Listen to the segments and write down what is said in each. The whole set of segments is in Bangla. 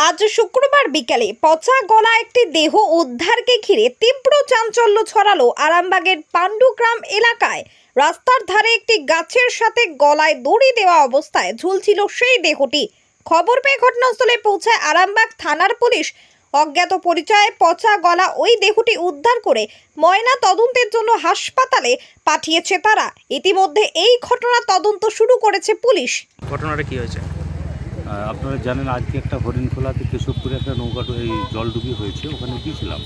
আজ শুক্রবার বিকেলে পচা গলা একটি দেহ উদ্ধারকে ঘিরে তীব্র চাঞ্চল্য ছড়ালো আরামবাগের পাণ্ডুগ্রাম এলাকায়। রাস্তার ধারে একটি গাছের সাথে গলায় দড়ি দেওয়া অবস্থায় ঝুলছিল সেই দেহটি। খবর পেয়ে ঘটনাস্থলে পৌঁছায় আরামবাগ থানার পুলিশ। অজ্ঞাত পরিচয়ে পচা গলা ওই দেহটি উদ্ধার করে ময়না তদন্তের জন্য হাসপাতালে পাঠিয়েছে তারা। ইতিমধ্যে এই ঘটনা তদন্ত শুরু করেছে পুলিশ। ঘটনাটা কি হয়েছে? আপনারা জানেন আজকে একটা হরিণখোলাতে কেশবপুরে একটা নৌকা এই জলডুবি হয়েছে, ওখানে গিয়েছিলাম।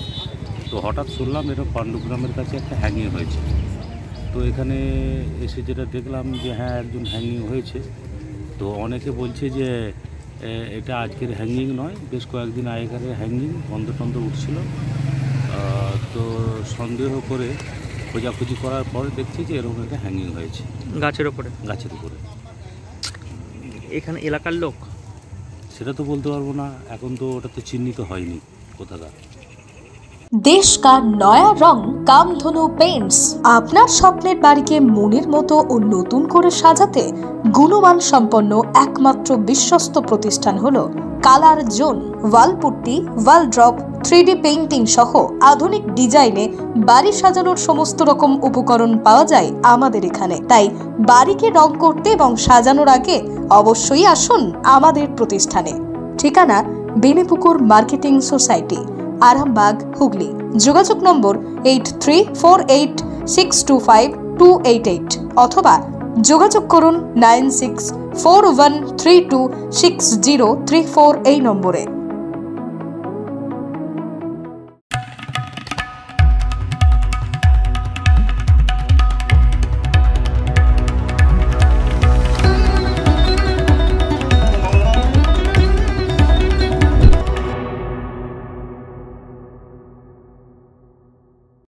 তো হঠাৎ শুনলাম এরকম পাণ্ডুগ্রামের কাছে একটা হ্যাঙ্গিং হয়েছে। তো এখানে এসে যেটা দেখলাম যে হ্যাঁ একজন হ্যাঙ্গিং হয়েছে। তো অনেকে বলছে যে এটা আজকের হ্যাঙ্গিং নয়, বেশ কয়েকদিন আগেকার হ্যাঙ্গিং, গন্ধ উঠছিল। তো সন্দেহ করে খোঁজাখুঁজি করার পরে দেখছি যে এরকম একটা হ্যাঙ্গিং হয়েছে গাছের উপরে। এখানে এলাকার লোক? সেটা তো বলতে পারবো না, এখন তো ওটা তো চিহ্নিত হয়নি কোথাকার। देश का नया रंग कामधनु पेंट्स আপনার স্বপ্নের বাড়িকে মনের মতো ও নতুন করে সাজাতে গুণমান সম্পন্ন একমাত্র বিশ্বস্ত প্রতিষ্ঠান হলো কালার জোন। ওয়ালপুট্টি, ওয়াল ড্রপ, 3D পেইন্টিং সহ আধুনিক ডিজাইনে বাড়ি সাজানোর সমস্ত রকম উপকরণ পাওয়া যায় আমাদের এখানে। তাই বাড়িকে রং করতে এবং সাজানোর আগে অবশ্যই আসুন আমাদের প্রতিষ্ঠানে। ঠিকানা বেনিপুকুর মার্কেটিং সোসাইটি, আরামবাগ, হুগলি। যোগাযোগ নম্বর 8348625288 অথবা যোগাযোগ করুন 9641326034 এই নম্বরে।